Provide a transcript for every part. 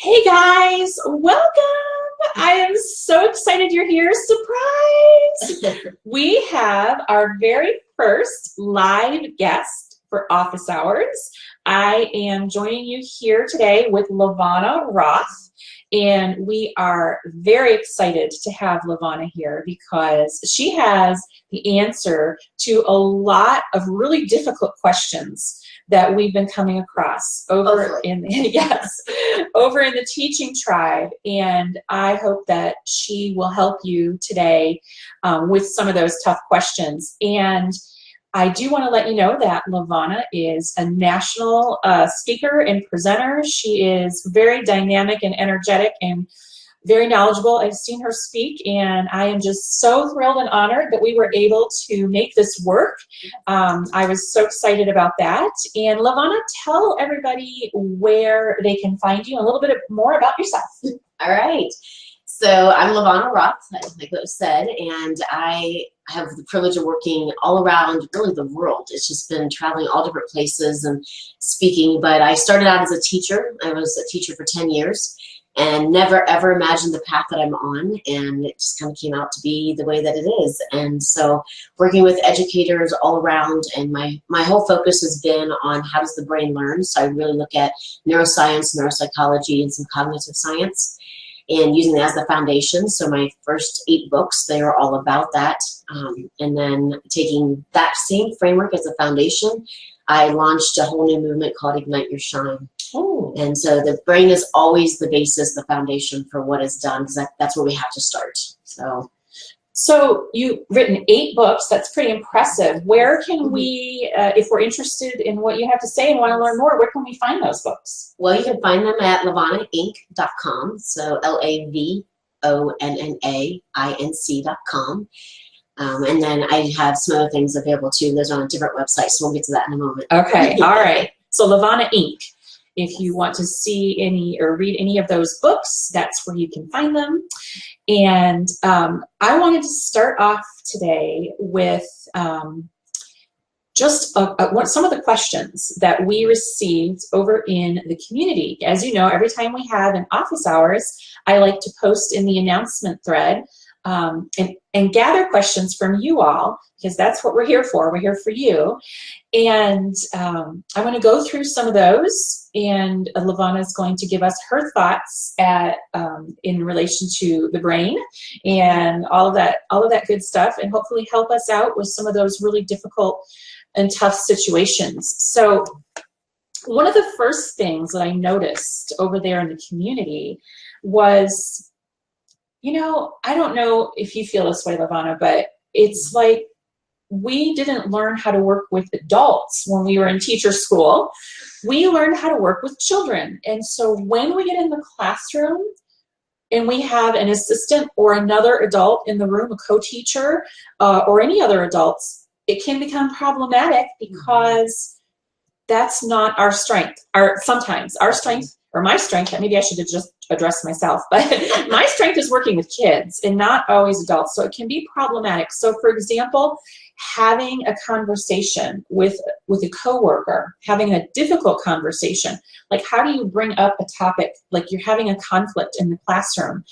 Hey guys, welcome! I am so excited you're here. Surprise! We have our very first live guest for office hours. I am joining you here today with LaVonna Roth, and we are very excited to have LaVonna here because she has the answer to a lot of really difficult questions that we've been coming across over in over in the teaching tribe, and I hope that she will help you today with some of those tough questions. And I do want to let you know that LaVonna is a national speaker and presenter. She is very dynamic and energetic and very knowledgeable. I've seen her speak, and I am just so thrilled and honored that we were able to make this work. I was so excited about that. And LaVonna, tell everybody where they can find you and a little bit more about yourself. All right. So I'm LaVonna Roth, like what was said, and I have the privilege of working all around really the world. It's just been traveling all different places and speaking, but I started out as a teacher. I was a teacher for 10 years. And never ever imagined the path that I'm on, and it just kind of came out to be the way that it is. And so working with educators all around, and my whole focus has been on how does the brain learn. So I really look at neuroscience, neuropsychology, and some cognitive science, and using that as the foundation. So my first 8 books, they are all about that. And then taking that same framework as a foundation, I launched a whole new movement called Ignite Your Shine. Oh. And so the brain is always the basis, the foundation for what is done, because that's where we have to start. So you've written 8 books. That's pretty impressive. Where can we, if we're interested in what you have to say and want to learn more, where can we find those books? Well, you can find them at LaVonnaInc.com. So LaVonnaInc.com. And then I have some other things available too. Those are on different websites, so we'll get to that in a moment. Okay, all right. So LaVonna Inc. If you want to see any or read any of those books, that's where you can find them. And I wanted to start off today with just some of the questions that we received over in the community. As you know, every time we have an office hours, I like to post in the announcement thread and gather questions from you all, because that's what we're here for. We're here for you. And I want to go through some of those, and LaVonna is going to give us her thoughts in relation to the brain and all of that good stuff, and hopefully help us out with some of those really difficult and tough situations. So one of the first things that I noticed over there in the community was, I don't know if you feel this way, LaVonna, but it's like we didn't learn how to work with adults when we were in teacher school. We learned how to work with children. And so when we get in the classroom and we have an assistant or another adult in the room, a co-teacher, or any other adults, it can become problematic because that's not our strength. Sometimes our strength, or my strength, maybe I should have just addressed myself, but my strength is working with kids and not always adults, so it can be problematic. So for example, having a conversation with a coworker, having a difficult conversation, like how do you bring up a topic, like you're having a conflict in the classroom,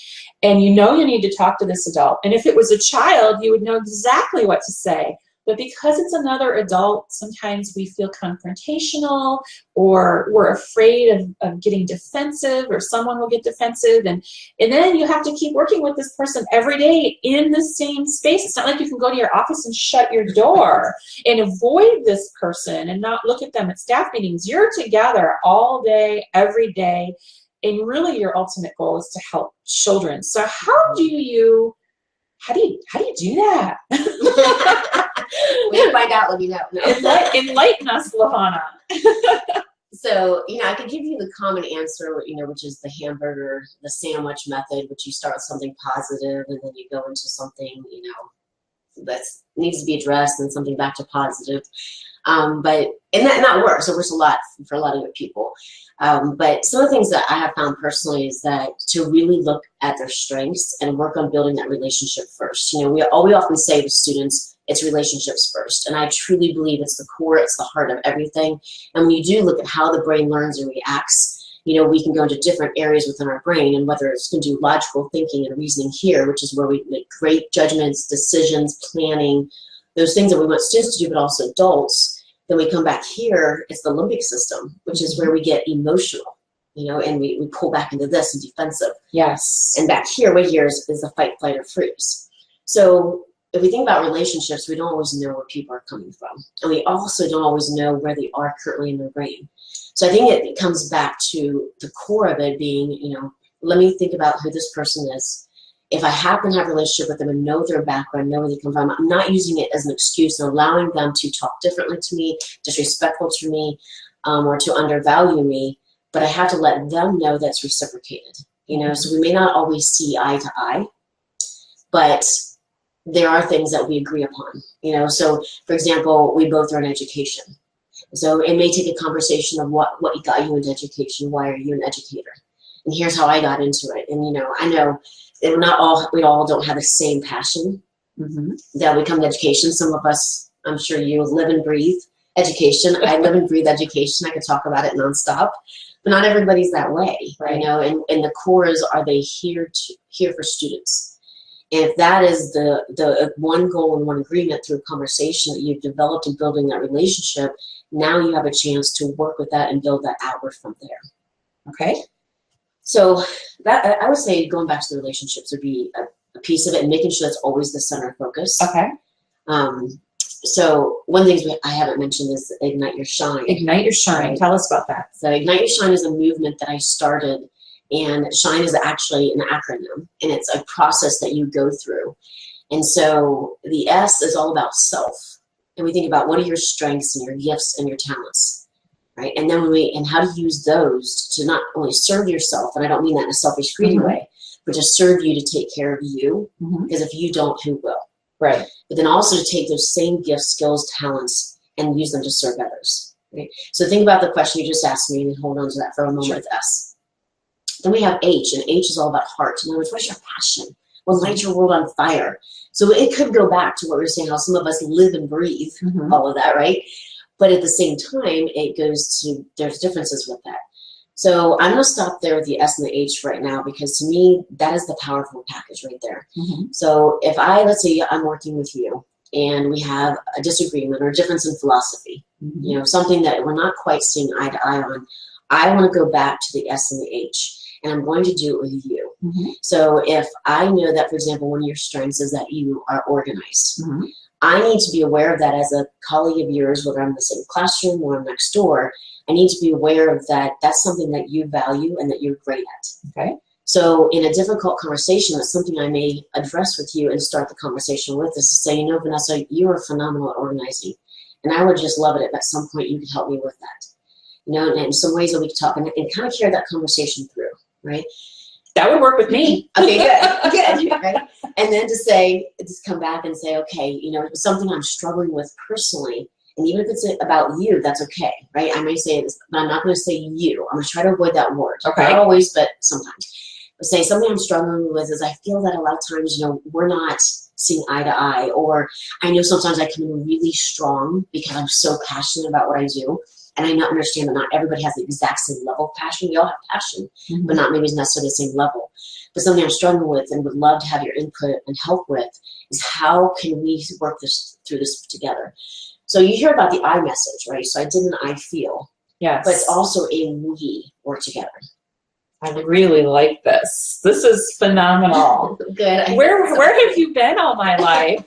and you need to talk to this adult, and if it was a child, you would know exactly what to say. But because it's another adult, sometimes we feel confrontational, or we're afraid of getting defensive, or someone will get defensive. And then you have to keep working with this person every day in the same space. It's not like you can go to your office and shut your door and avoid this person and not look at them at staff meetings. You're together all day, every day. And really your ultimate goal is to help children. So how do you do that? We'll find out, let me know. Enlighten us, LaVonna. So, I could give you the common answer, which is the hamburger, the sandwich method, which you start with something positive and then you go into something, that needs to be addressed and something back to positive. And that works. It works a lot for a lot of good people. But some of the things that I have found personally is that to really look at their strengths and work on building that relationship first. We often say to students, it's relationships first. And I truly believe it's the core, it's the heart of everything. And when you do look at how the brain learns and reacts, we can go into different areas within our brain, and whether it's going to do logical thinking and reasoning here, which is where we make great judgments, decisions, planning, those things that we want students to do, but also adults. Then we come back here, it's the limbic system, which is where we get emotional, and we pull back into this and defensive. Yes. And back here, right here is the fight, flight, or freeze. So if we think about relationships, we don't always know where people are coming from. And we also don't always know where they are currently in their brain. So I think it comes back to the core of it being, let me think about who this person is. If I happen to have a relationship with them and know their background, know where they come from, I'm not using it as an excuse and allowing them to talk differently to me, disrespectful to me, or to undervalue me, but I have to let them know that's reciprocated. So we may not always see eye to eye, but there are things that we agree upon. So for example, we both are in education. So it may take a conversation of what got you into education, why are you an educator? And here's how I got into it. And I know that we all don't have the same passion that we come to education. Some of us, I'm sure you live and breathe education. I live and breathe education. I could talk about it nonstop, but not everybody's that way, right. And the core is, are they here for students? And if that is the one goal and one agreement through conversation that you've developed in building that relationship, now you have a chance to work with that and build that outward from there. Okay. So that, I would say, going back to the relationships would be a piece of it, and making sure that's always the center of focus. Okay. So one of the things I haven't mentioned is Ignite Your Shine. Ignite Your Shine. Right. Tell us about that. So Ignite Your Shine is a movement that I started, and SHINE is actually an acronym, and it's a process that you go through. And so the S is all about self, and we think about what are your strengths and your gifts and your talents, right? And then and how to use those to not only serve yourself, and I don't mean that in a selfish, greedy way, but to serve you, to take care of you, because if you don't, who will? Right. But then also to take those same gifts, skills, talents, and use them to serve others. Right? So think about the question you just asked me, and hold on to that for a moment with S. Then we have H, and H is all about heart. In other words, what's your passion? What lights your world on fire? So it could go back to what we were saying, how some of us live and breathe all of that, right? But at the same time, it goes to, there's differences with that. So I'm going to stop there with the S and the H right now, because to me, that is the powerful package right there. So if let's say I'm working with you, and we have a disagreement or a difference in philosophy, something that we're not quite seeing eye to eye on, I want to go back to the S and the H. And I'm going to do it with you. So if I know that, for example, one of your strengths is that you are organized, I need to be aware of that as a colleague of yours, whether I'm in the same classroom or I'm next door. I need to be aware of that. That's something that you value and that you're great at. Okay. So in a difficult conversation, that's something I may address with you and start the conversation with, is to say, Vanessa, you are phenomenal at organizing. And I would just love it if at some point you could help me with that. And in some ways that we could talk and kind of carry that conversation through. Right? That would work with me. Okay, good. Right? And then just come back and say, okay, it's something I'm struggling with personally, and even if it's about you, that's okay, right? I may say this, but I'm not going to say you. I'm going to try to avoid that word. Okay. Not always, but sometimes. But say something I'm struggling with is I feel that a lot of times, we're not seeing eye to eye, or I know sometimes I come in really strong because I'm so passionate about what I do. And I understand that not everybody has the exact same level of passion. We all have passion, but not maybe necessarily the same level. But something I'm struggling with and would love to have your input and help with is, how can we work through this together? So you hear about the I message, right? So I did an I feel. Yes. But it's also a we work together. I really like this. This is phenomenal. Good. Where have you been all my life?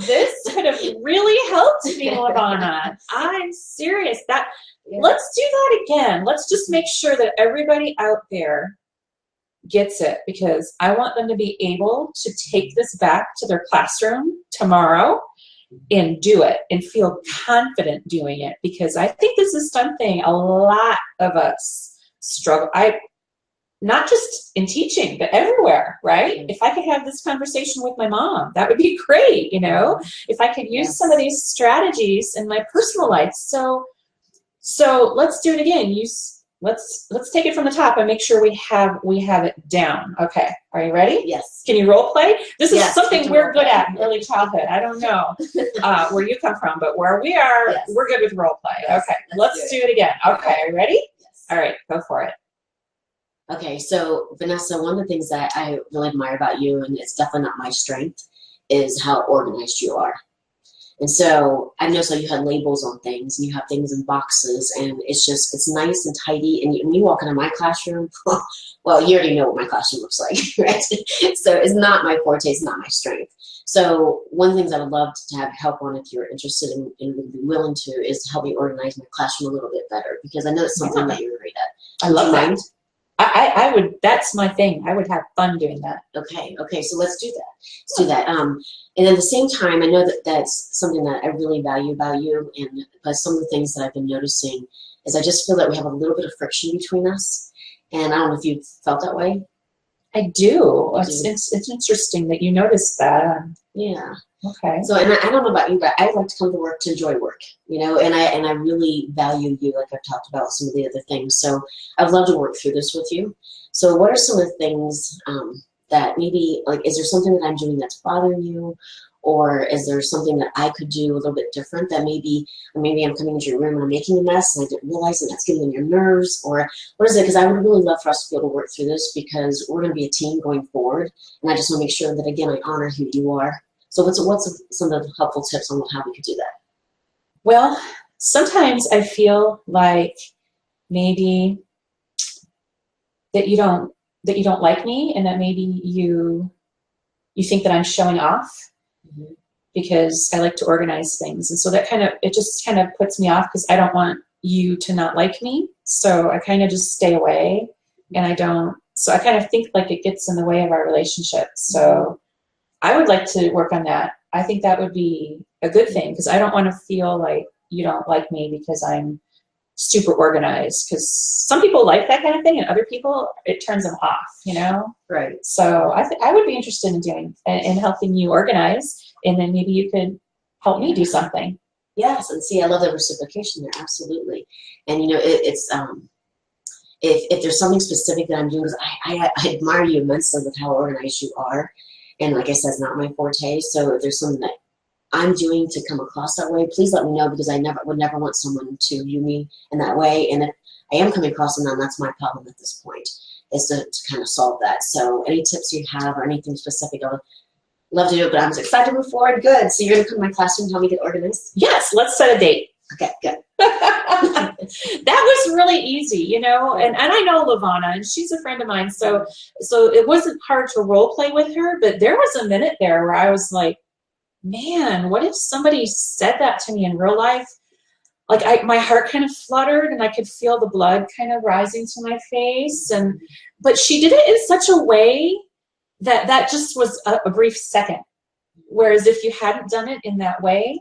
This could have really helped me, LaVonna. I'm serious. Let's do that again. Let's just make sure that everybody out there gets it, because I want them to be able to take this back to their classroom tomorrow and do it and feel confident doing it, because I think this is something a lot of us struggle. Not just in teaching, but everywhere, right? If I could have this conversation with my mom, that would be great, if I could use some of these strategies in my personal life. So let's do it again. Let's take it from the top and make sure we have it down. Okay. Are you ready? Yes. Can you role play? This is something we're good at in early childhood. I don't know where you come from, but where we are, we're good with role play. Okay. Let's do it again. Okay. Are you ready? Yes. All right. Go for it. Okay, so Vanessa, one of the things that I really admire about you, and it's definitely not my strength, is how organized you are. And so I noticed that you had labels on things and you have things in boxes and it's nice and tidy. And when you walk into my classroom, well, you already know what my classroom looks like, right? So it's not my forte, it's not my strength. So one of the things I would love to have help on if you're interested in would be willing to is to help me organize my classroom a little bit better because I know it's something that you're great at. I love that. I would, that's my thing. I would have fun doing that. Okay, so let's do that. Let's do that. And at the same time, I know that that's something that I really value about you, and but some of the things that I've been noticing is I just feel that we have a little bit of friction between us, and I don't know if you felt that way. I do. It's interesting that you noticed that. Yeah. Okay. So, and I don't know about you, but I like to come to work to enjoy work, you know, and I really value you, like I've talked about some of the other things. So I'd love to work through this with you. So what are some of the things that maybe, like, is there something that I'm doing that's bothering you? Or is there something that I could do a little bit different that maybe I'm coming into your room and I'm making a mess and I didn't realize that that's getting on your nerves? Or what is it? Because I would really love for us to be able to work through this because we're going to be a team going forward. And I just want to make sure that, again, I honor who you are. So what's some of the helpful tips on how we could do that? Well, sometimes I feel like maybe that you don't like me and that maybe you think that I'm showing off because I like to organize things. And so that it just kind of puts me off because I don't want you to not like me. So I kind of just stay away and so I kind of think like it gets in the way of our relationship. So I would like to work on that. I think that would be a good thing because I don't want to feel like you don't like me because I'm super organized, because some people like that kind of thing and other people, it turns them off, you know? Right. So I would be interested in helping you organize, and then maybe you could help me do something. Yes, and see, I love the reciprocation there, absolutely. And, you know, it's if there's something specific that I'm doing, because I admire you immensely with how organized you are. And like I said, it's not my forte. So if there's something that I'm doing to come across that way, please let me know, because I would never want someone to view me in that way. And if I am coming across them, then that's my problem at this point, is to kind of solve that. So any tips you have or anything specific, I would love to do it, but I'm excited to move forward. Good. So you're going to come to my classroom and help me get organized? Yes, let's set a date. Okay, good. That was really easy, you know, and I know LaVonna, and she's a friend of mine, so it wasn't hard to role play with her, but there was a minute there where I was like, man, what if somebody said that to me in real life? Like my heart kind of fluttered and I could feel the blood kind of rising to my face, but she did it in such a way that just was a brief second. Whereas if you hadn't done it in that way,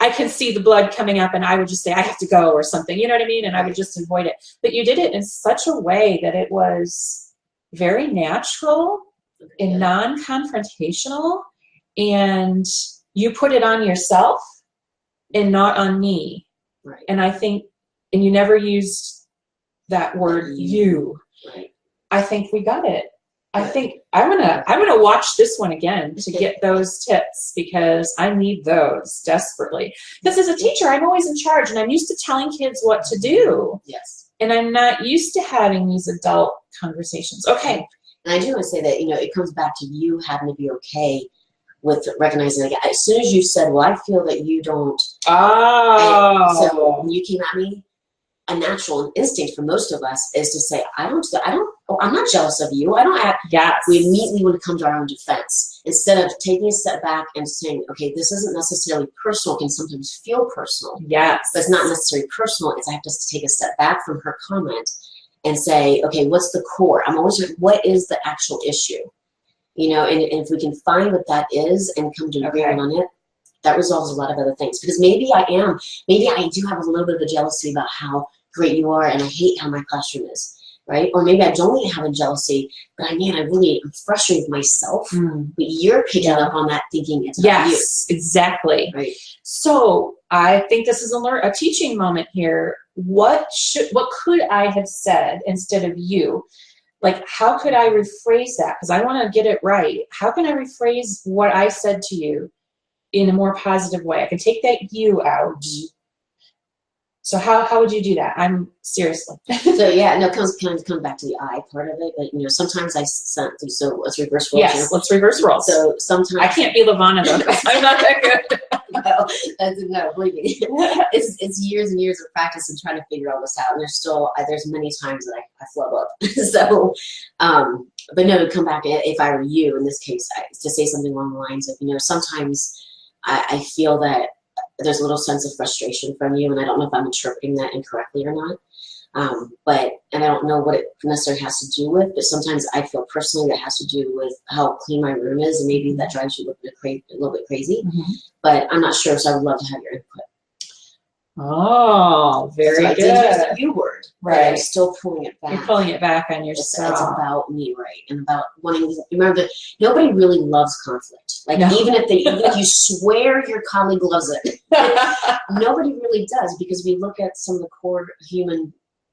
I can see the blood coming up and I would just say, I have to go or something, you know what I mean? And I would just avoid it. But you did it in such a way that it was very natural and non-confrontational, and you put it on yourself and not on me. Right. And I think, and you never used that word you. Right. I think we got it. I think I'm gonna watch this one again to get those tips, because I need those desperately. Because as a teacher, I'm always in charge and I'm used to telling kids what to do. Yes. And I'm not used to having these adult conversations. Okay. And I do want to say that, you know, it comes back to you having to be okay with recognizing, like, as soon as you said, well, I feel that you don't. Oh. So when you came at me, a natural instinct for most of us is to say, I'm not jealous of you. I don't act. Yes. We immediately want to come to our own defense instead of taking a step back and saying, okay, this isn't necessarily personal. It can sometimes feel personal. Yes. But it's not necessarily personal. It's I have to take a step back from her comment and say, okay, what's the core? I'm always like, what is the actual issue? You know, and if we can find what that is and come to agreement on it, that resolves a lot of other things. Because maybe I do have a little bit of a jealousy about how great you are, and I hate how my classroom is, right? Or maybe I don't have a jealousy, but I'm frustrated with myself. But you're picking up on that, thinking it's about you. Yes, exactly. Right. So I think this is a teaching moment here. What could I have said instead of you? Like, how could I rephrase that? Because I want to get it right. How can I rephrase what I said to you in a more positive way? I can take that you out. So how would you do that? I'm seriously. So yeah, no, kind of come back to the I part of it, but you know, sometimes so let's reverse roles. Yes, let's reverse roles. So sometimes I can't be LaVonna though, because I'm not that good. No, believe me, it's years and years of practice and trying to figure all this out, and there's many times that I flub up. So, but no, to come back, if I were you in this case, to say something along the lines of, you know, sometimes I feel that there's a little sense of frustration from you, and I don't know if I'm interpreting that incorrectly or not. And I don't know what it necessarily has to do with, but sometimes I feel personally that has to do with how clean my room is, and maybe that drives you a little bit crazy. Mm-hmm. But I'm not sure, so I would love to have your input. Oh, very good. I did use the you word, right? I'm still pulling it back. You're pulling it back on yourself. It's about me, right? And about wanting to remember that nobody really loves conflict. Like no. even if you swear your colleague loves it, nobody really does, because we look at some of the core human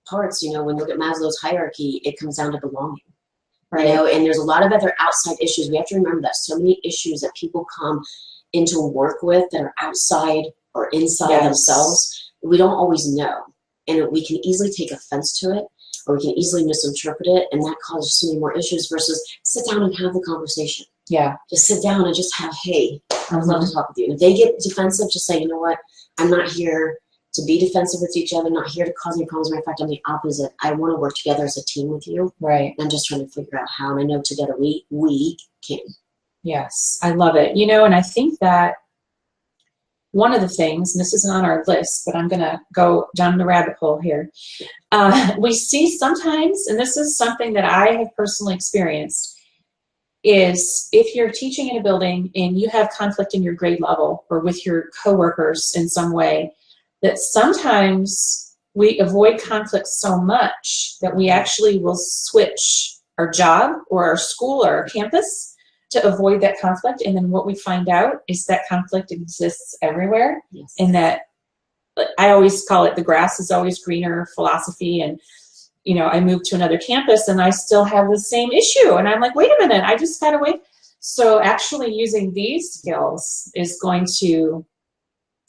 parts. You know, when we look at Maslow's hierarchy, it comes down to belonging. Right. You know, and there's a lot of other outside issues. We have to remember that so many issues that people come into work with that are outside or inside themselves, we don't always know. And we can easily take offense to it, or we can easily misinterpret it, and that causes so many more issues versus sit down and have the conversation. Yeah. Just sit down and just have, hey, I would love to talk with you. And if they get defensive, just say, you know what, I'm not here to be defensive with each other, not here to cause any problems. Matter of fact, I'm the opposite. I want to work together as a team with you. Right. And I'm just trying to figure out how, and I know together we can. Yes, I love it. You know, and I think that one of the things, and this isn't on our list, but I'm going to go down the rabbit hole here. We see sometimes, and this is something that I have personally experienced, is if you're teaching in a building and you have conflict in your grade level or with your coworkers in some way, that sometimes we avoid conflict so much that we actually will switch our job or our school or our campus to avoid that conflict. And then what we find out is that conflict exists everywhere. Yes. And that, I always call it the grass is always greener philosophy. And, you know, I moved to another campus and I still have the same issue. And I'm like, wait a minute, I just got to wait. So actually using these skills is going to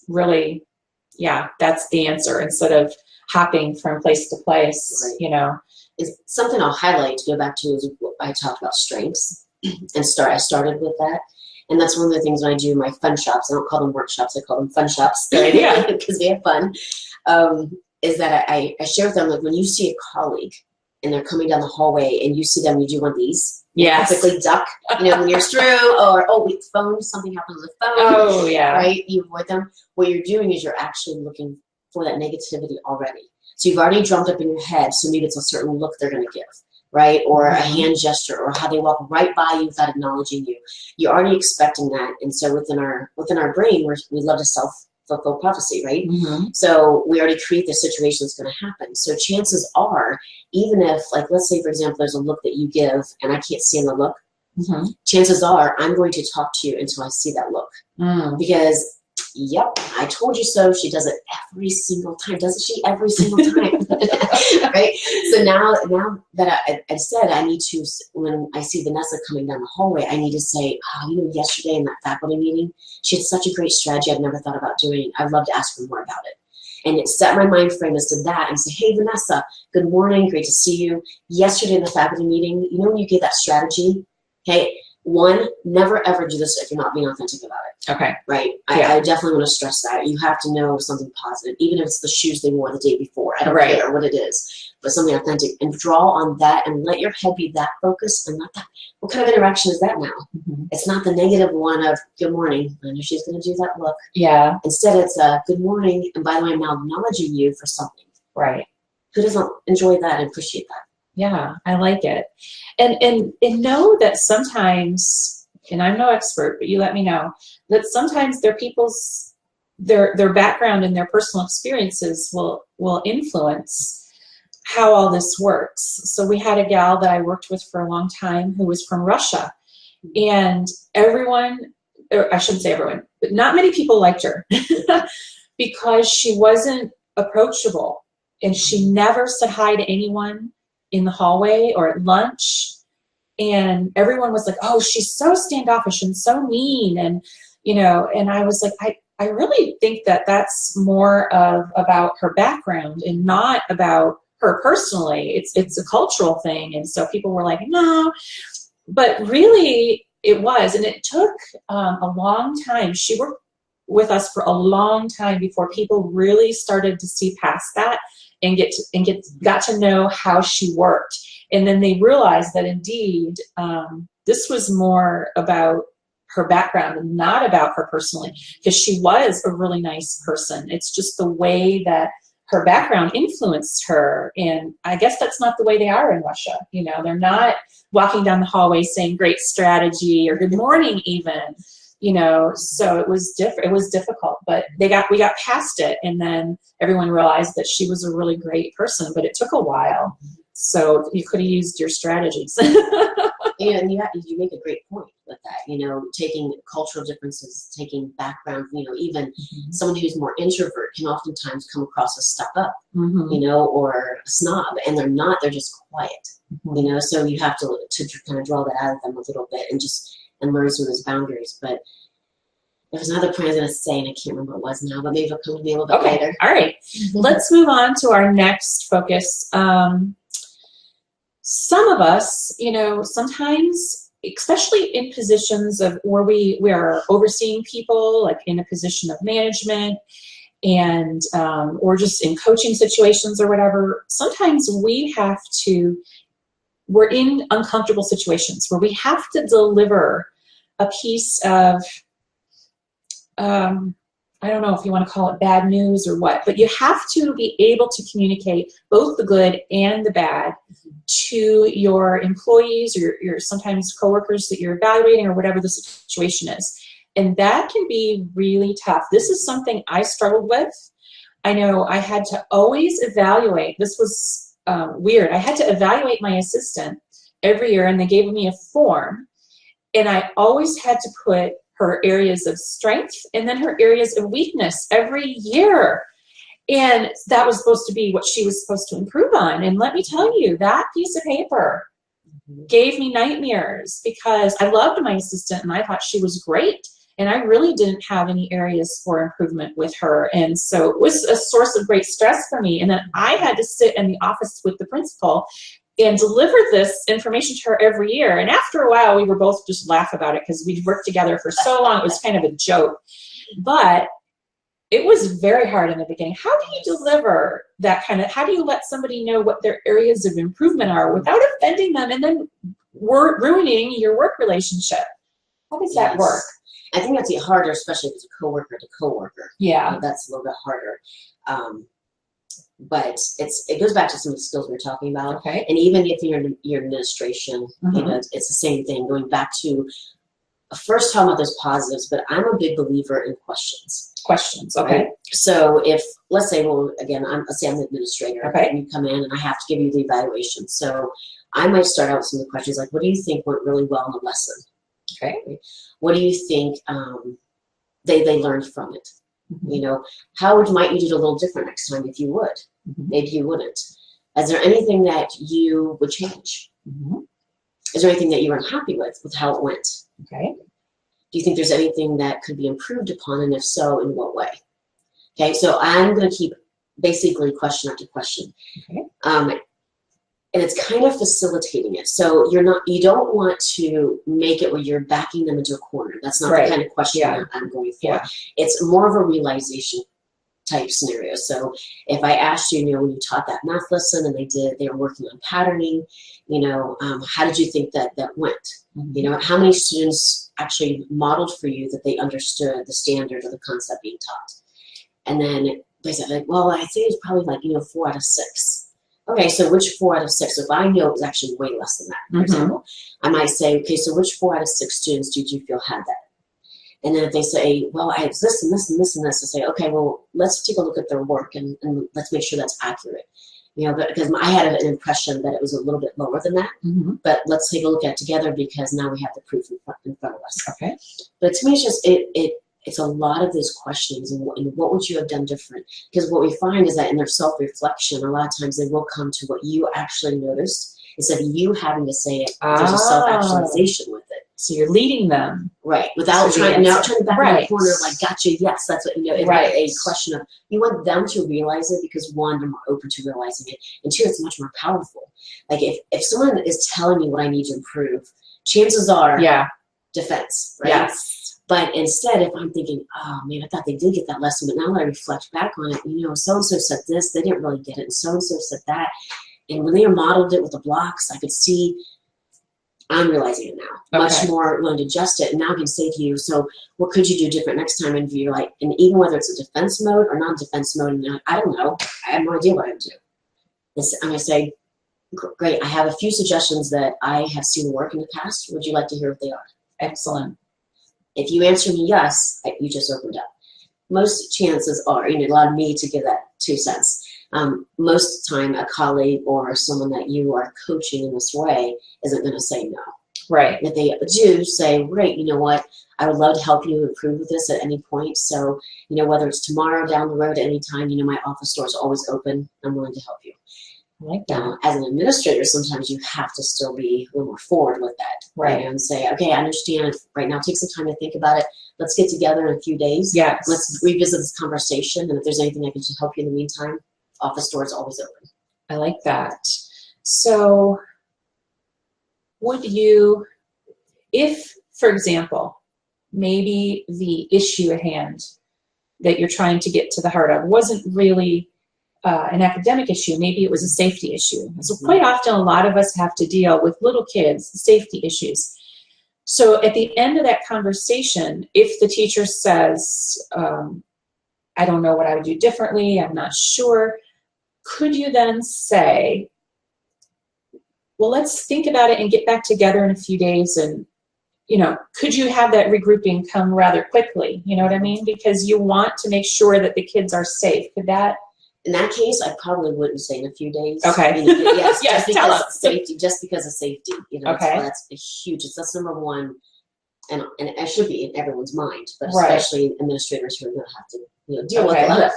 really, yeah, that's the answer, instead of hopping from place to place, right. You know. Is something I'll highlight to go back to is what I talked about strengths. And I started with that, and that's one of the things when I do my fun shops. I don't call them workshops; I call them fun shops. Good idea, because we have fun. Is that I share with them, like, when you see a colleague and they're coming down the hallway and you see them, you do one of these. Yes. Quickly duck. You know, when you're through, or wait, phone. Something happens with the phone. Oh yeah. Right. You avoid them. What you're doing is you're actually looking for that negativity already. So you've already drummed up in your head. So maybe it's a certain look they're going to give. Right? Or a hand gesture, or how they walk right by you without acknowledging you. You're already expecting that. And so within our brain, we love to self-fulfill prophecy, right? Mm-hmm. So we already create the situation that's going to happen. So chances are, even if, like, let's say, for example, there's a look that you give and I can't stand the look, mm-hmm. chances are I'm going to talk to you until I see that look. Because yep, I told you so. She does it every single time, doesn't she? Every single time, right? So now that I said, I need to, when I see Vanessa coming down the hallway, I need to say, oh, you know, yesterday in that faculty meeting, she had such a great strategy I've never thought about doing. I'd love to ask her more about it. And it set my mind frame as to that, and say, hey, Vanessa, good morning, great to see you. Yesterday in the faculty meeting, you know when you gave that strategy? Okay. One, never ever do this if you're not being authentic about it. Okay. Right? Yeah. I definitely want to stress that. You have to know something positive, even if it's the shoes they wore the day before. I don't care what it is, but something authentic. And draw on that and let your head be that focused, and let that, what kind of interaction is that now? Mm-hmm. It's not the negative one of, good morning, I know she's going to do that look. Yeah. Instead, it's a, good morning, and by the way, I'm now acknowledging you for something. Right. Who doesn't enjoy that and appreciate that? Yeah, I like it. And know that sometimes, and I'm no expert, but you let me know, that sometimes their people's, their background and their personal experiences will influence how all this works. So we had a gal that I worked with for a long time who was from Russia. And everyone, or I shouldn't say everyone, but not many people liked her because she wasn't approachable. And she never said hi to anyone in the hallway or at lunch, and everyone was like, oh, she's so standoffish and so mean, and you know, and I was like, I really think that that's more of about her background and not about her personally. It's a cultural thing. And so people were like, no, but really it was. And it took a long time. She worked with us for a long time before people really started to see past that and got to know how she worked. And then they realized that indeed this was more about her background and not about her personally, because she was a really nice person. It's just the way that her background influenced her. And I guess that's not the way they are in Russia. You know, they're not walking down the hallway saying great strategy or good morning even, you know, so it was different. It was difficult, but we got past it. And then everyone realized that she was a really great person, but it took a while. So you could have used your strategies. Yeah, and you make a great point with that. You know, taking cultural differences, taking background. You know, even someone who's more introvert can oftentimes come across as stuck up. You know, or a snob, and they're not. They're just quiet. You know, so you have to kind of draw that out of them a little bit and learn some of those boundaries. But there was another point I was going to say, and I can't remember what it was now, but maybe it'll come to me a little bit later. All right. Let's move on to our next focus. Some of us, you know, sometimes, especially in positions of where we are overseeing people, like in a position of management and or just in coaching situations or whatever, sometimes we're in uncomfortable situations where we have to deliver a piece of I don't know if you want to call it bad news or what, but you have to be able to communicate both the good and the bad to your employees or your sometimes coworkers that you're evaluating or whatever the situation is. And that can be really tough. This is something I struggled with. I know I had to always evaluate. This was weird. I had to evaluate my assistant every year, and they gave me a form. And I always had to put her areas of strength and then her areas of weakness every year. And that was supposed to be what she was supposed to improve on. And let me tell you, that piece of paper gave me nightmares because I loved my assistant and I thought she was great. And I really didn't have any areas for improvement with her. And so it was a source of great stress for me. And then I had to sit in the office with the principal and deliver this information to her every year. And after a while, we were both just laugh about it because we'd worked together for so long. It was kind of a joke. But it was very hard in the beginning. How do you deliver that kind of, how do you let somebody know what their areas of improvement are without offending them and then ruining your work relationship? How does that work? I think that's harder, especially if it's a coworker to coworker. Yeah. That's a little bit harder. But it goes back to some of the skills we were talking about. Okay. And even if you're in your administration, you know, it's the same thing. Going back to first talking about those positives, but I'm a big believer in questions. Questions, okay. Right? So if, let's say, well, again, let's say I'm the administrator, okay, and you come in and I have to give you the evaluation. So I might start out with some of the questions like, what do you think went really well in the lesson? Okay. What do you think they learned from it? You know, how might you do it a little different next time if you would? Maybe you wouldn't. Is there anything that you would change? Is there anything that you were unhappy with how it went? Okay. Do you think there's anything that could be improved upon, and if so, in what way? Okay, so I'm going to keep basically question after question. Okay. And it's kind of facilitating it. So you don't want to make it where you're backing them into a corner. That's not the kind of question I'm going for. Yeah. It's more of a realization type scenario. So if I asked you, you know, when you taught that math lesson and they were working on patterning, you know, how did you think that went? You know, how many students actually modeled for you that they understood the standard or the concept being taught? And then they said, like, well, I think it's probably like, you know, 4 out of 6. Okay, so which 4 out of 6? So if I know it was actually way less than that, for example, I might say, okay, so which 4 out of 6 students did you feel had that? And then if they say, well, I have this and this and this and this, I say, okay, well, let's take a look at their work and let's make sure that's accurate. You know, because I had an impression that it was a little bit lower than that, but let's take a look at it together because now we have the proof in front of us. Okay. But to me, it's just, it's a lot of those questions and what would you have done different? Because what we find is that in their self-reflection, a lot of times they will come to what you actually noticed instead of you having to say it. There's a self-actualization with it. So you're leading them. Right. Without trying to back in the corner, like, gotcha, yes, that's what, you know, it's a question of, you want them to realize it because, one, they're more open to realizing it, and two, it's much more powerful. Like, if someone is telling me what I need to improve, chances are defense, right? Yes. But instead, if I'm thinking, oh, man, I thought they did get that lesson, but now that I reflect back on it, you know, so-and-so said this, they didn't really get it, and so-and-so said that, and when they modeled it with the blocks, I could see I'm realizing it now, much more willing to adjust it. And now I can say to you, so what could you do different next time? And you're like, and even whether it's a defense mode or non-defense mode, and you're like, I don't know. I have no idea what I would do. I'm going to say, great, I have a few suggestions that I have seen work in the past. Would you like to hear what they are? Excellent. If you answer me yes, you just opened up. Most chances are, you know, allowed me to give that 2 cents. Most time a colleague or someone that you are coaching in this way isn't going to say no. Right. If they do say, great, you know what, I would love to help you improve with this at any point. So, you know, whether it's tomorrow, down the road, at any time, you know, my office door is always open. I'm willing to help you. I like that. As an administrator, sometimes you have to still be a little more forward with that. Right. And say, okay, I understand. Right now, take some time to think about it. Let's get together in a few days. Yes. Let's revisit this conversation. And if there's anything I can help you in the meantime, office door is always open. I like that. So would you, if, for example, maybe the issue at hand that you're trying to get to the heart of wasn't really an academic issue, maybe it was a safety issue. So quite often a lot of us have to deal with little kids, safety issues. So at the end of that conversation, if the teacher says, I don't know what I would do differently, I'm not sure, could you then say, well, let's think about it and get back together in a few days, and, you know, could you have that regrouping come rather quickly? You know what I mean? Because you want to make sure that the kids are safe. Could that? In that case, I probably wouldn't say in a few days. Okay. Yes, yes, just because of safety. Just because of safety, you know, that's a huge. That's number one, and it should be in everyone's mind, but especially administrators who are going to have to, you know, deal with a lot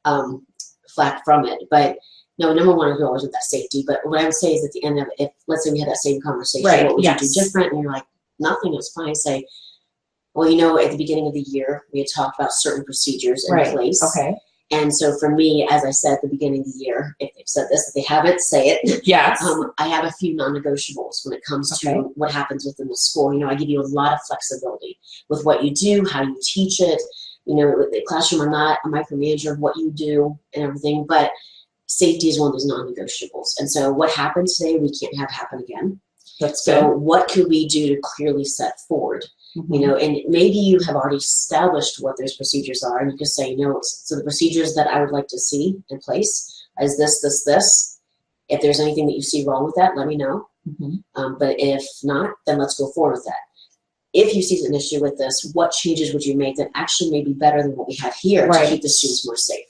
of flack from it. But no, number one is always with that safety. But what I would say is at the end of it, if let's say we had that same conversation, what would you do different? And you're like, nothing. It was fine. Say, well, you know, at the beginning of the year, we had talked about certain procedures in place. Okay. And so for me, as I said at the beginning of the year, if they've said this, if they haven't, say it. Yes. I have a few non-negotiables when it comes to what happens within the school. You know, I give you a lot of flexibility with what you do, how you teach it. You know, with the classroom, I'm not a micromanager of what you do and everything, but safety is one of those non-negotiables. And so what happened today, we can't have happen again. That's so good. What could we do to clearly set forward? You know, and maybe you have already established what those procedures are, and you can say, you know, so the procedures that I would like to see in place is this, this, this. If there's anything that you see wrong with that, let me know. But if not, then let's go forward with that. If you see an issue with this, what changes would you make that actually may be better than what we have here to keep the students more safe?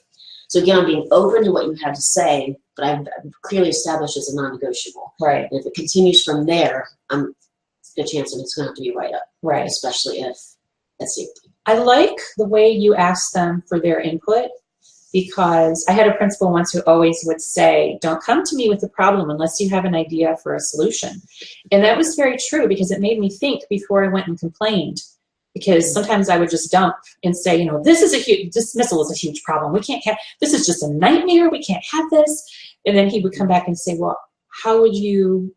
So again, I'm being open to what you have to say, but I've clearly established as a non-negotiable. Right. And if it continues from there, good chance that it's going to have to be right up. Right. Especially if that's safety. I like the way you ask them for their input, because I had a principal once who always would say, don't come to me with a problem unless you have an idea for a solution. And that was very true, because it made me think before I went and complained. Because sometimes I would just dump and say, you know, this is a huge, dismissal is a huge problem. We can't have, this is just a nightmare. We can't have this. And then he would come back and say, well, how would you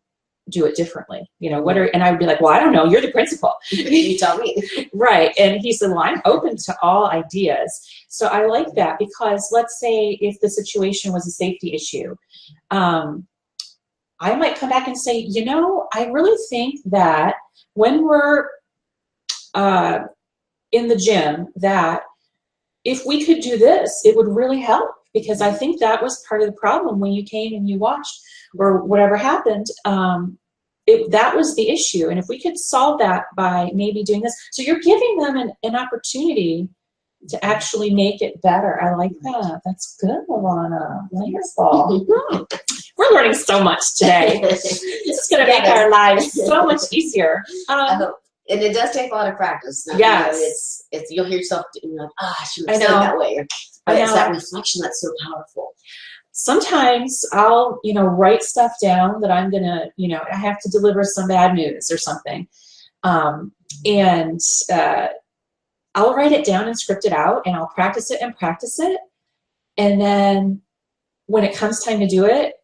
do it differently? You know, and I would be like, well, I don't know. You're the principal. You tell me. Right. And he said, well, I'm open to all ideas. So I like that, because let's say if the situation was a safety issue, I might come back and say, you know, I really think that when we're in the gym, that if we could do this, it would really help, because I think that was part of the problem when you came and you watched or whatever happened. That was the issue. And if we could solve that by maybe doing this. So you're giving them an opportunity to actually make it better. I like that. That's good, LaVonna. Wonderful. We're learning so much today. This is going to make our lives so much easier. And it does take a lot of practice. Yes. You know, it's you'll hear yourself like, I shouldn't have said it that way. But it's that reflection that's so powerful. Sometimes I'll, you know, write stuff down that I'm going to, you know, I have to deliver some bad news or something. And I'll write it down and script it out, and I'll practice it and practice it. And then when it comes time to do it,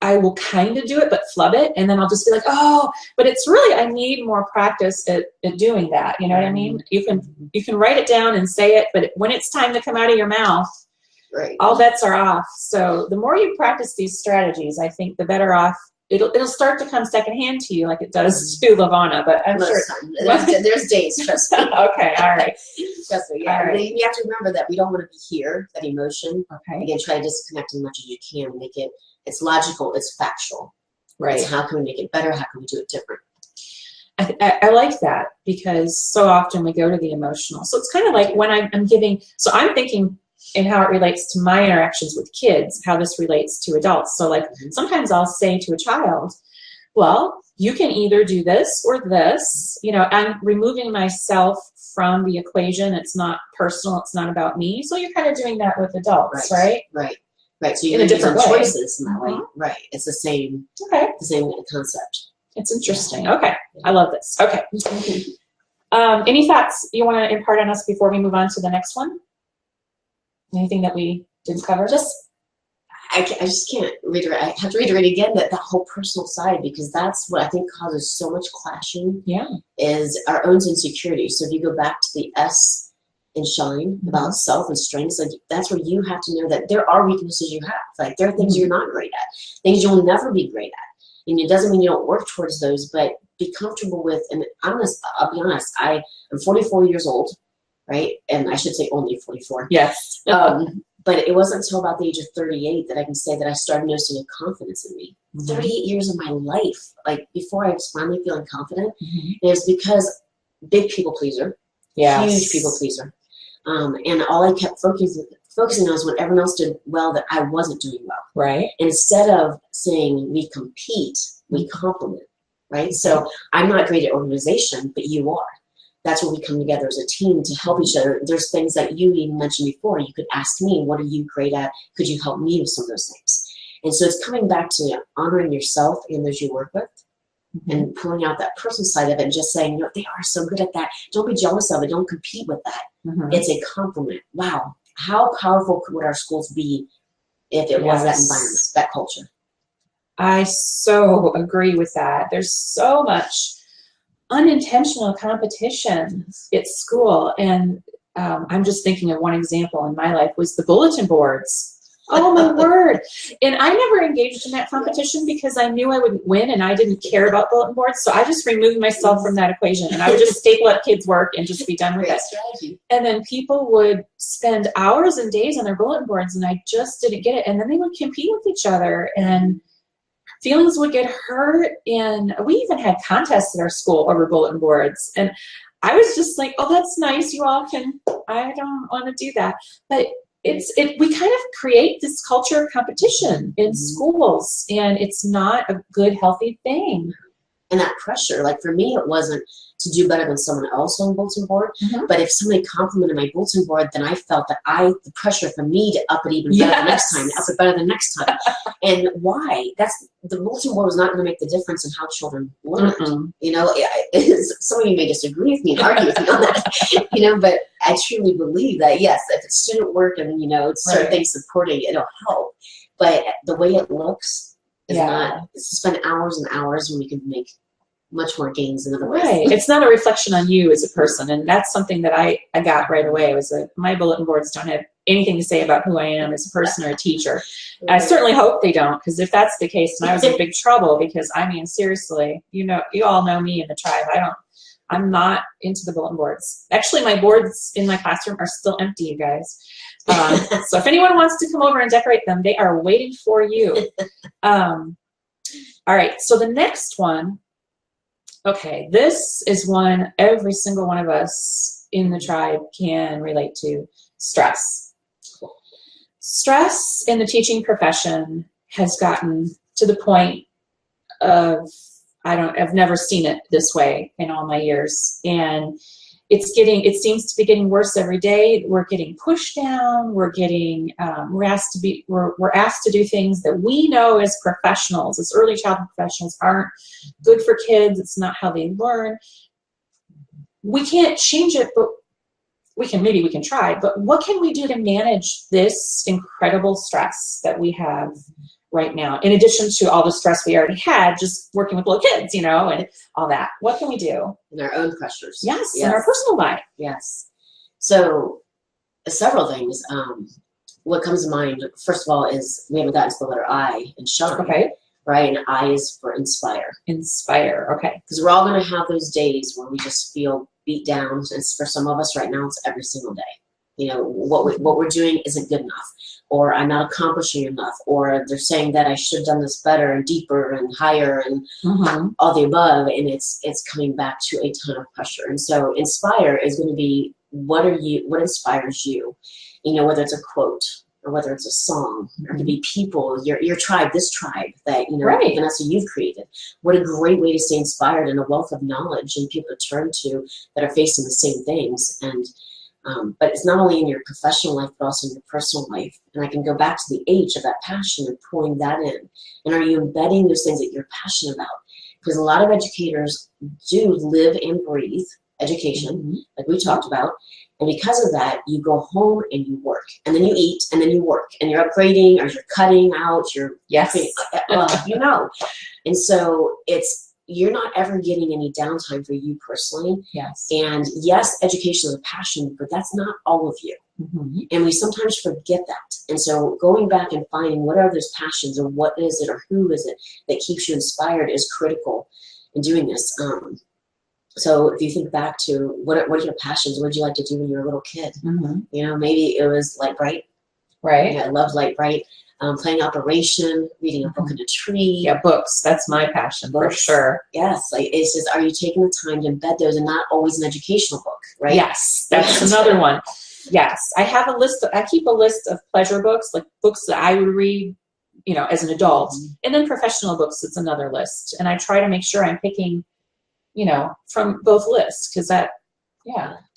I will kind of do it, but flub it. And then I'll just be like, oh, but it's really, I need more practice at doing that. You know what I mean? You can write it down and say it, but when it's time to come out of your mouth, right, all bets are off. So the more you practice these strategies, I think the better off it'll start to come secondhand to you, like it does to LaVonna. But I'm sure there's days. Trust me. Okay, all right. Trust me. Yeah, right. You have to remember that we don't want to be here. That emotion. Okay. Again, try to disconnect as much as you can. Make it. It's logical. It's factual. Right. It's how can we make it better? How can we do it different? I like that, because so often we go to the emotional. So it's kind of like when I'm giving. So I'm thinking and how it relates to my interactions with kids, how this relates to adults. So like sometimes I'll say to a child, well, you can either do this or this, you know, I'm removing myself from the equation. It's not personal. It's not about me. So you're kind of doing that with adults, right? Right. Right. So you're in a different way. Choices in that way. Right. It's the same. Okay. The same concept. It's interesting. Okay. I love this. Okay. Any thoughts you want to impart on us before we move on to the next one? Anything that we didn't cover? I just can't reiterate. I have to reiterate again that whole personal side, because that's what I think causes so much clashing. Yeah. Is our own insecurity. So if you go back to the S in S.H.I.N.E about self and strengths, like that's where you have to know that there are weaknesses you have. Like there are things you're not great at, things you'll never be great at. And it doesn't mean you don't work towards those, but be comfortable with, and I'll be honest, I'm 44 years old, right? And I should say only 44. Yes. But it wasn't until about the age of 38 that I can say that I started noticing a confidence in me. 38 years of my life, like before I was finally feeling confident, it was because big people pleaser, huge people pleaser. And all I kept focusing on was what everyone else did well that I wasn't doing well. Right. Instead of saying we compete, we complement, right? So I'm not great at organization, but you are. That's where we come together as a team to help each other. There's things that you even mentioned before. You could ask me, what are you great at? Could you help me with some of those things? And so it's coming back to honoring yourself and those you work with and pulling out that personal side of it and just saying, you know, they are so good at that. Don't be jealous of it. Don't compete with that. It's a compliment. Wow. How powerful would our schools be if it was that environment, that culture? I so agree with that. There's so much unintentional competition at school, and I'm just thinking of one example in my life was the bulletin boards. Oh my word. And I never engaged in that competition because I knew I wouldn't win and I didn't care about bulletin boards. So I just removed myself from that equation and I would just staple up kids' work and just be done with it. Strategy. And then people would spend hours and days on their bulletin boards and I just didn't get it. And then they would compete with each other and feelings would get hurt. And we even had contests at our school over bulletin boards. And I was just like, oh, that's nice. You all can, I don't want to do that. But we kind of create this culture of competition in schools, and it's not a good, healthy thing. And that pressure, like for me, it wasn't to do better than someone else on the bulletin board, but if somebody complimented my bulletin board, then I felt that the pressure for me to up it even better the next time, up it better the next time. And why? The bulletin board was not going to make the difference in how children learned. You know, some of you may disagree with me and argue with me on that, you know, but I truly believe that, yes, if it's student work and, you know, certain things supporting it, it'll help. But the way it looks is not, it's to spend hours and hours when we can make much more gains in other ways. Right. It's not a reflection on you as a person. And that's something that I got right away. It was like, my bulletin boards don't have anything to say about who I am as a person or a teacher. I certainly hope they don't, because if that's the case, then I was in big trouble, because I mean, seriously, you know, you all know me in the tribe. I'm not into the bulletin boards. Actually, my boards in my classroom are still empty, you guys. So if anyone wants to come over and decorate them, they are waiting for you. All right. So the next one, okay, this is one every single one of us in the tribe can relate to: stress. Stress in the teaching profession has gotten to the point of, I've never seen it this way in all my years. And it seems to be getting worse every day. We're getting pushed down. We're asked to do things that we know as professionals, as early childhood professionals, aren't good for kids. It's not how they learn. we can't change it, but maybe we can try, but what can we do to manage this incredible stress that we have right now, in addition to all the stress we already had just working with little kids, and all that? What can we do? In our own pressures. Yes, in our personal life. Yes. So several things. What comes to mind, first of all, is we haven't gotten to the letter I in S.H.I.N.E. Okay. Right? And I is for inspire. Inspire, okay. Because we're all going to have those days where we just feel beat down. And for some of us right now, it's every single day. What we're doing isn't good enough, or I'm not accomplishing enough, or they're saying that I should have done this better and deeper and higher and all the above. And it's coming back to a ton of pressure. And so inspire is going to be, what inspires you? Whether it's a quote, or whether it's a song, or it could be people, your tribe, this tribe that, right. Vanessa, you've created. What a great way to stay inspired, and a wealth of knowledge and people to turn to that are facing the same things. And but it's not only in your professional life, but also in your personal life. And I can go back to the age of that passion and pulling that in. And are you embedding those things that you're passionate about? Because a lot of educators do live and breathe education, like we talked about. And because of that, you go home and you work, and then you eat, and then you work, and you're upgrading, or you're cutting out, yes. And so you're not ever getting any downtime for you personally. Yes. And yes, education is a passion, but that's not all of you. And we sometimes forget that. And so going back and finding what are those passions, or what is it, or who is it that keeps you inspired is critical in doing this. So if you think back to what are your passions, what did you like to do when you were a little kid? Maybe it was Light Bright. Right. Yeah, I loved Light Bright. Playing Operation, reading a book in a tree. Yeah, books. That's my passion, for sure. Yes. It's just, are you taking the time to embed those, and not always an educational book, right? Yes, that's another one. Yes. I keep a list of pleasure books, like books that I would read, as an adult. And then professional books, it's another list. And I try to make sure I'm picking, from both lists, because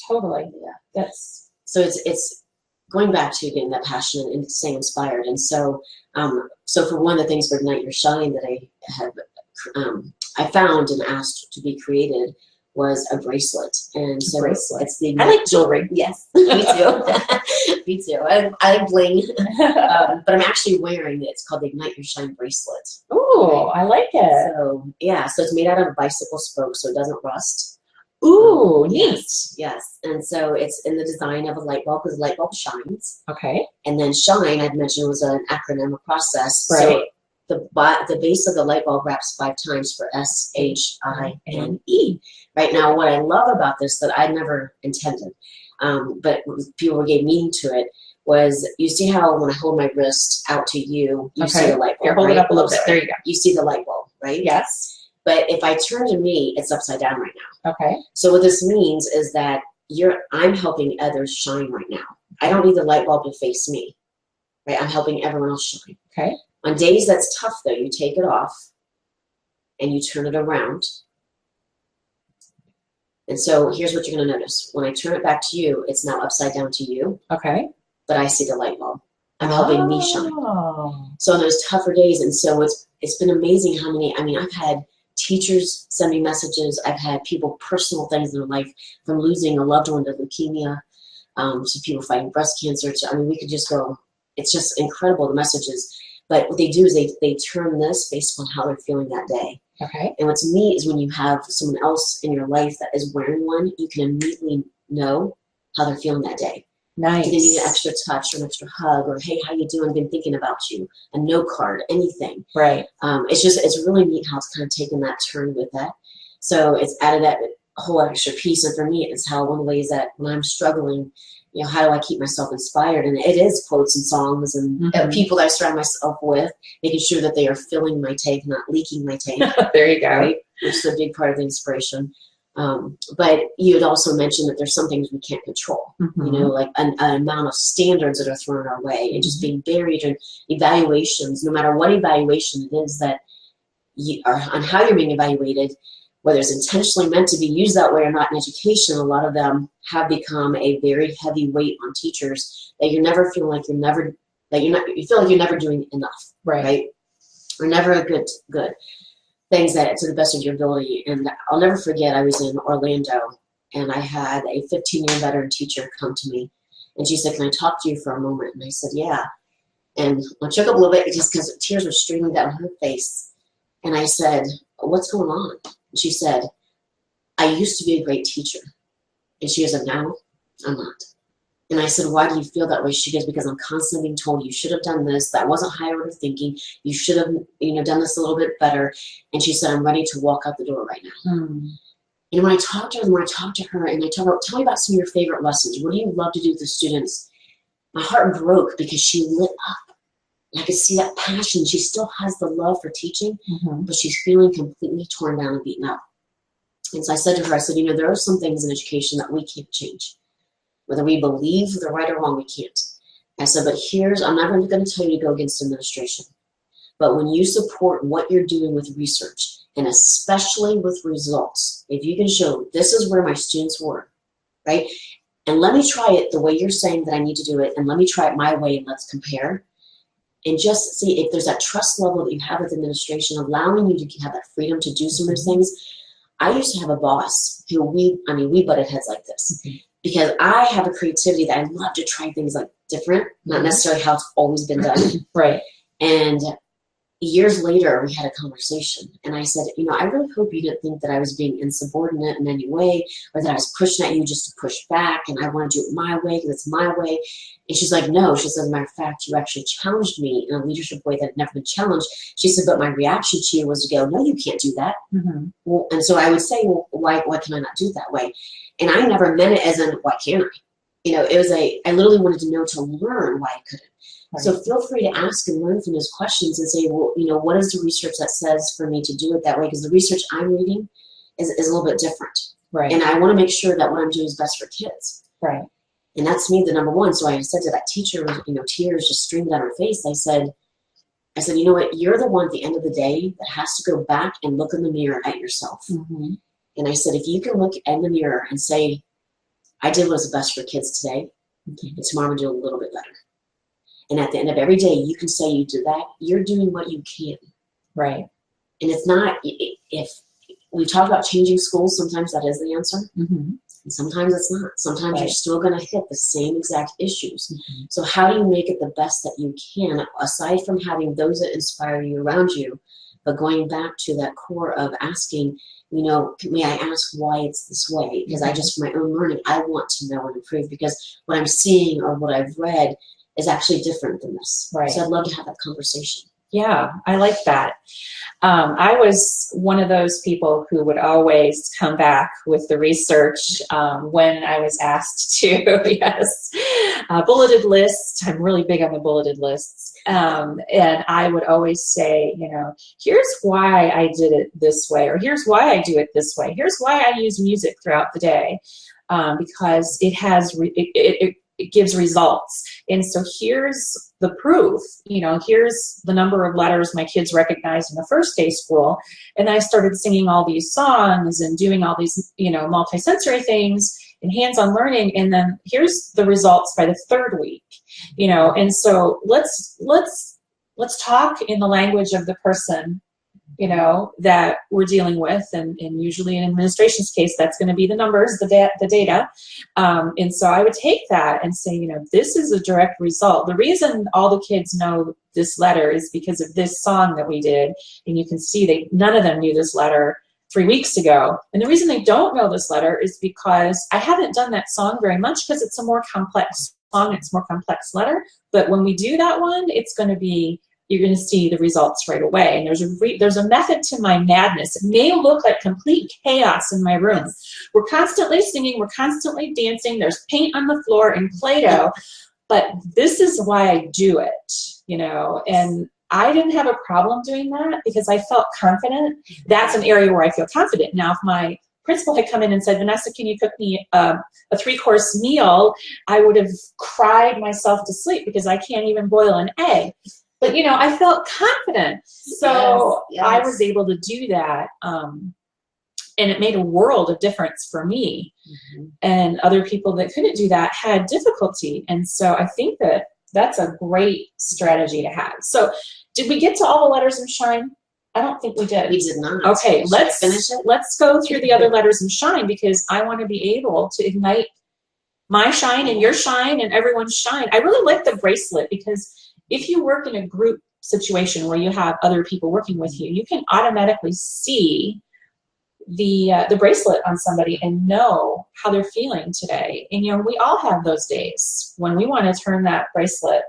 totally. Yeah. That's so it's going back to getting that passion and staying inspired. And so, for one of the things for Ignite Your Shine that I have, I found and asked to be created was a bracelet. And so it's the, I like jewelry. Yes, me too. Me too. I like bling. But I'm actually wearing it. It's called the Ignite Your Shine bracelet. Ooh, I like it. So it's made out of a bicycle spoke, so it doesn't rust. Ooh, neat. Yes. And so it's in the design of a light bulb, because a light bulb shines. Okay. And then SHINE, I'd mentioned, was an acronym, a process. Right. So the base of the light bulb wraps 5 times for S.H.I.N.E. Right now, what I love about this that I never intended, but people gave meaning to it, was, you see how when I hold my wrist out to you, you see the light bulb. Here, hold it up a little bit. There you go. You see the light bulb, right? Yes. But if I turn to me, it's upside down right now. Okay. So what this means is that I'm helping others shine right now. I don't need the light bulb to face me, right? I'm helping everyone else shine. Okay. On days that's tough, though, you take it off and you turn it around. And so here's what you're going to notice. When I turn it back to you, it's now upside down to you. Okay. But I see the light bulb. I'm helping me shine. So on those tougher days, and so it's been amazing how many, I've had teachers send me messages. I've had people, personal things in their life, from losing a loved one to leukemia, to people fighting breast cancer. We could just go, it's just incredible, the messages. But what they do is they turn this based on how they're feeling that day. Okay. And what's neat is when you have someone else in your life that is wearing one, you can immediately know how they're feeling that day. Nice. Do they need an extra touch or an extra hug, or hey, how you doing? I've been thinking about you. A note card, anything. Right. It's really neat how it's kind of taken that turn with that. So it's added that whole extra piece. And for me, it's how one of the ways that when I'm struggling, how do I keep myself inspired? And it is quotes and songs and people that I surround myself with, making sure that they are filling my tank, not leaking my tank. There you go. Right? Which is a big part of the inspiration. But you had also mentioned that there's some things we can't control, like an amount of standards that are thrown our way, and just being buried in evaluations, no matter what evaluation it is that you are on, how you're being evaluated, whether it's intentionally meant to be used that way or not in education. A lot of them have become a very heavy weight on teachers, that you're never feeling like you feel like you're never doing enough, right? Or never a good things that to the best of your ability. And I'll never forget, I was in Orlando and I had a 15-year veteran teacher come to me, and she said, "Can I talk to you for a moment?" And I said, "Yeah." And I shook up a little bit just because tears were streaming down her face. And I said, "What's going on?" And she said, "I used to be a great teacher." And she goes, "And now I'm not." And I said, "Why do you feel that way?" She goes, "Because I'm constantly being told you should have done this. That wasn't higher order thinking. You should have, done this a little bit better." And she said, "I'm ready to walk out the door right now." And when I talked to her, and I told her, "Tell me about some of your favorite lessons. What do you love to do with the students?" My heart broke because she lit up. And I could see that passion. She still has the love for teaching, but she's feeling completely torn down and beaten up. And so I said to her, I said, there are some things in education that we can't change. Whether we believe they're right or wrong, we can't. I said, but I'm not going to tell you to go against administration. But when you support what you're doing with research, and especially with results, if you can show this is where my students were, right? And let me try it the way you're saying that I need to do it, and let me try it my way, and let's compare. And just see if there's that trust level that you have with administration, allowing you to have that freedom to do some of those things. I used to have a boss who we butted heads like this. Because I have a creativity that I love to try things like different, not necessarily how it's always been done. Right. And years later, we had a conversation, and I said, I really hope you didn't think that I was being insubordinate in any way, or that I was pushing at you just to push back, and I want to do it my way because it's my way. And she's like, "No." She said, "As a matter of fact, you actually challenged me in a leadership way that had never been challenged." She said, "But my reaction to you was to go, 'No, you can't do that.'" Well, and so I would say, "Well, why can I not do it that way?" And I never meant it as in, "Why can't I?" It was I literally wanted to know to learn why I couldn't. Right. So feel free to ask and learn from those questions and say, well, what is the research that says for me to do it that way? Because the research I'm reading is a little bit different. Right. And I want to make sure that what I'm doing is best for kids. Right. And that's me, the number one. So I said to that teacher, tears just streamed down her face. I said, "You know what? You're the one at the end of the day that has to go back and look in the mirror at yourself." And I said, if you can look in the mirror and say, "I did what was best for kids today, and tomorrow I'm going to do a little bit better." And at the end of every day, you can say you did that. You're doing what you can. Right. And it's not, if we talk about changing schools, sometimes that is the answer. And sometimes it's not. Sometimes you're still going to hit the same exact issues. So how do you make it the best that you can, aside from having those that inspire you around you, but going back to that core of asking, may I ask why it's this way? Because I just, for my own learning, I want to know and improve, because what I'm seeing or what I've read is actually different than this. Right. So I'd love to have that conversation. Yeah, I like that. I was one of those people who would always come back with the research when I was asked to. Yes, bulleted lists. I'm really big on the bulleted lists. And I would always say, here's why I did it this way, or here's why I do it this way. Here's why I use music throughout the day, because it has it gives results. And so here's the proof, here's the number of letters my kids recognized in the first day school. And I started singing all these songs and doing all these, multisensory things and hands-on learning. And then here's the results by the third week, and so let's talk in the language of the person, that we're dealing with. And usually in administration's case, that's going to be the numbers, the data. And so I would take that and say, this is a direct result. The reason all the kids know this letter is because of this song that we did. And you can see none of them knew this letter 3 weeks ago. And the reason they don't know this letter is because I haven't done that song very much, because it's a more complex song. It's a more complex letter. But when we do that one, you're going to see the results right away. And there's a method to my madness. It may look like complete chaos in my room. We're constantly singing. We're constantly dancing. There's paint on the floor and Play-Doh. But this is why I do it, And I didn't have a problem doing that because I felt confident. That's an area where I feel confident. Now, if my principal had come in and said, "Vanessa, can you cook me a 3-course meal?" I would have cried myself to sleep because I can't even boil an egg. But, I felt confident. So yes. I was able to do that. And it made a world of difference for me. And other people that couldn't do that had difficulty. And so I think that's a great strategy to have. So did we get to all the letters in S.H.I.N.E? I don't think we did. We did not. Okay, Should let's I finish it. Let's go through the other letters and shine, because I want to be able to ignite my shine and your shine and everyone's shine. I really like the bracelet, because if you work in a group situation where you have other people working with you, you can automatically see the bracelet on somebody and know how they're feeling today. And we all have those days when we want to turn that bracelet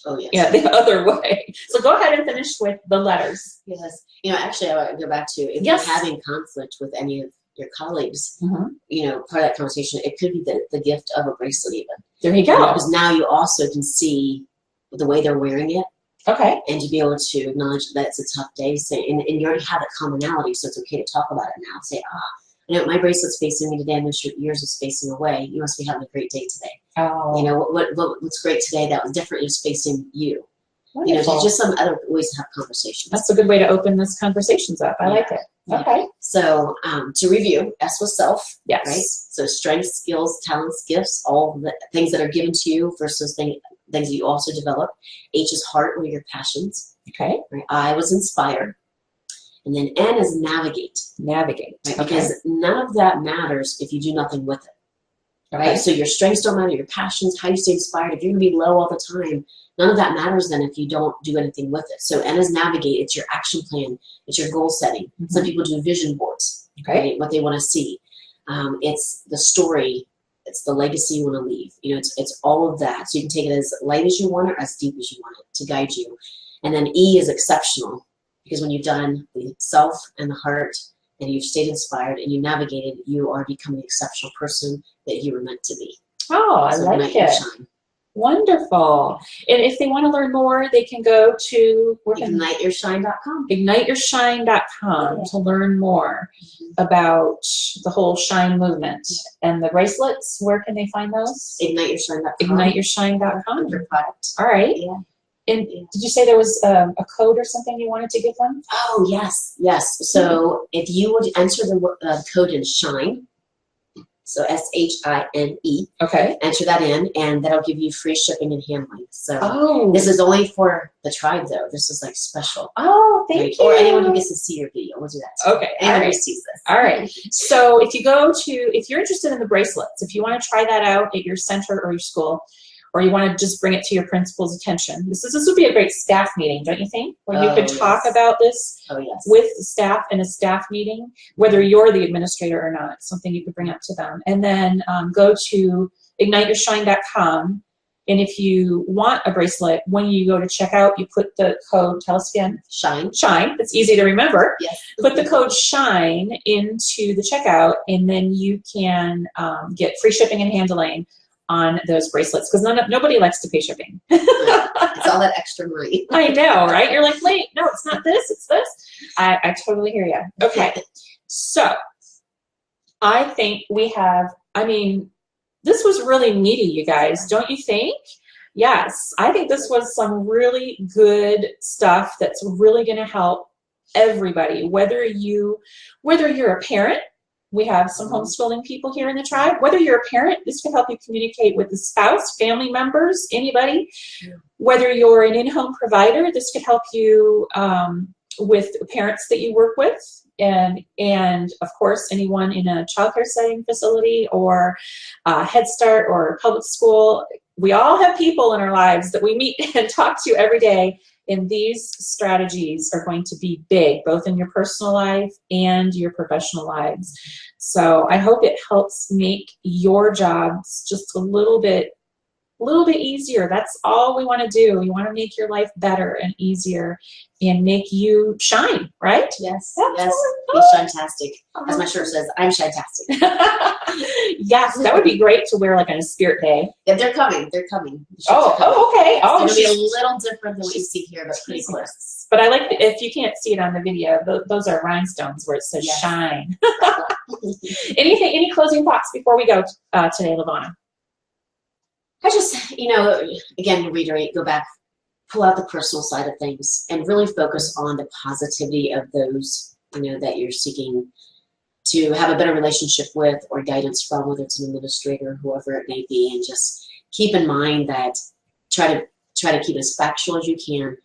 the other way. So go ahead and finish with the letters. Yes. Actually, I want to go back to if you're having conflict with any of your colleagues, part of that conversation, it could be the gift of a bracelet even. There you go. Because now you also can see the way they're wearing it. Okay. And to be able to acknowledge that it's a tough day, and you already have that commonality, so it's okay to talk about it now. Say, my bracelet's facing me today, and yours is facing away. You must be having a great day today. Oh. What's great today that was different is facing you. Wonderful. There's just some other ways to have conversations. That's a good way to open these conversations up. I like it. Okay. So to review, S was self. Yes. Right? So strengths, skills, talents, gifts, all the things that are given to you versus things that you also develop. H is heart, or your passions. Okay. Right? I was inspire. And then N is navigate. Navigate. Right? Because none of that matters if you do nothing with it. Right? So your strengths don't matter, your passions, how you stay inspired. If you're going to be low all the time, none of that matters then if you don't do anything with it. So N is navigate. It's your action plan. It's your goal setting. Some people do vision boards, right? What they want to see. It's the story. It's the legacy you want to leave. It's all of that. So you can take it as light as you want it or as deep as you want it to guide you. And then E is exceptional, because when you've done the self and the heart and you've stayed inspired and you navigated, you are becoming the exceptional person that you were meant to be. Oh, I like it. Wonderful. And if they want to learn more, they can go to IgniteYourShine.com. IgniteYourShine.com to learn more about the whole shine movement. And the bracelets, where can they find those? IgniteYourShine.com. IgniteYourShine.com. Under product. All right. Yeah. And did you say there was a code or something you wanted to give them? Oh, yes. Yes. So if you would enter the code in SHINE, so S-H-I-N-E. Okay. Enter that in, and that'll give you free shipping and handling. So this is only for the tribe, though. This is like special. Oh, thank you. Or anyone who gets to see your video. We'll do that too. Okay. Anyone who sees this. All right. So if you're interested in the bracelets, if you want to try that out at your center or your school, or you want to just bring it to your principal's attention. This would be a great staff meeting, don't you think? Where you could talk about this with the staff in a staff meeting, whether you're the administrator or not. It's something you could bring up to them. And then go to IgniteYourShine.com. And if you want a bracelet, when you go to checkout, you put the code, tell us again. SHINE. SHINE. It's easy to remember. Yes. Put the code SHINE into the checkout, and then you can get free shipping and handling on those bracelets, because nobody likes to pay shipping. It's all that extra money. I know, right? You're like, wait, no, it's not this, it's this. I totally hear you. Okay, so I think we have, this was really meaty, you guys, don't you think? Yes, I think this was some really good stuff that's really going to help everybody, whether you're a parent. We have some homeschooling people here in the tribe. Whether you're a parent, this can help you communicate with the spouse, family members, anybody. Whether you're an in-home provider, this could help you with parents that you work with. And of course, anyone in a childcare setting facility or Head Start or public school. We all have people in our lives that we meet and talk to every day. And these strategies are going to be big, both in your personal life and your professional lives. So I hope it helps make your jobs just a little bit easier. That's all we want to do. We want to make your life better and easier and make you shine, right? Yes. Yes. Be shine-tastic. As my shirt says, I'm shine-tastic. Yes, that would be great to wear like on a spirit day. Yeah, they're coming. They're coming. Okay. It's going to be a little different than what you see here, but pretty close. But I like if you can't see it on the video, those are rhinestones where it says shine. Any closing thoughts before we go today, LaVonna? I just, again, reiterate, go back, pull out the personal side of things and really focus on the positivity of those, that you're seeking to have a better relationship with or guidance from, whether it's an administrator, whoever it may be, and just keep in mind that try to keep it as factual as you can.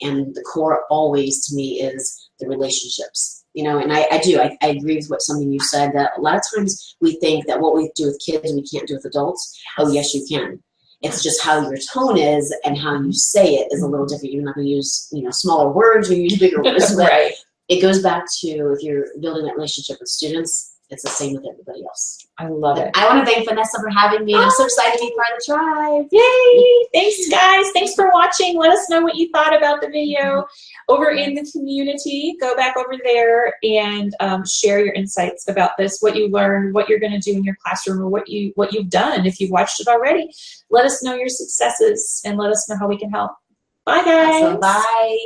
And the core always, to me, is the relationships. You know, and I do. I agree with something you said, that a lot of times we think that what we do with kids we can't do with adults. Oh, yes, you can. It's just how your tone is and how you say it is a little different. You're not going to use, you know, smaller words or use bigger words. But Right. it goes back to, if you're building that relationship with students, it's the same with everybody else. I love it. I want to thank Vanessa for having me. I'm so excited to be part of the tribe. Yay! Thanks, guys. Thanks for watching. Let us know what you thought about the video over in the community. Go back over there and share your insights about this, what you learned, what you're going to do in your classroom, or what you've done. If you've watched it already, let us know your successes and let us know how we can help. Bye, guys. So, bye.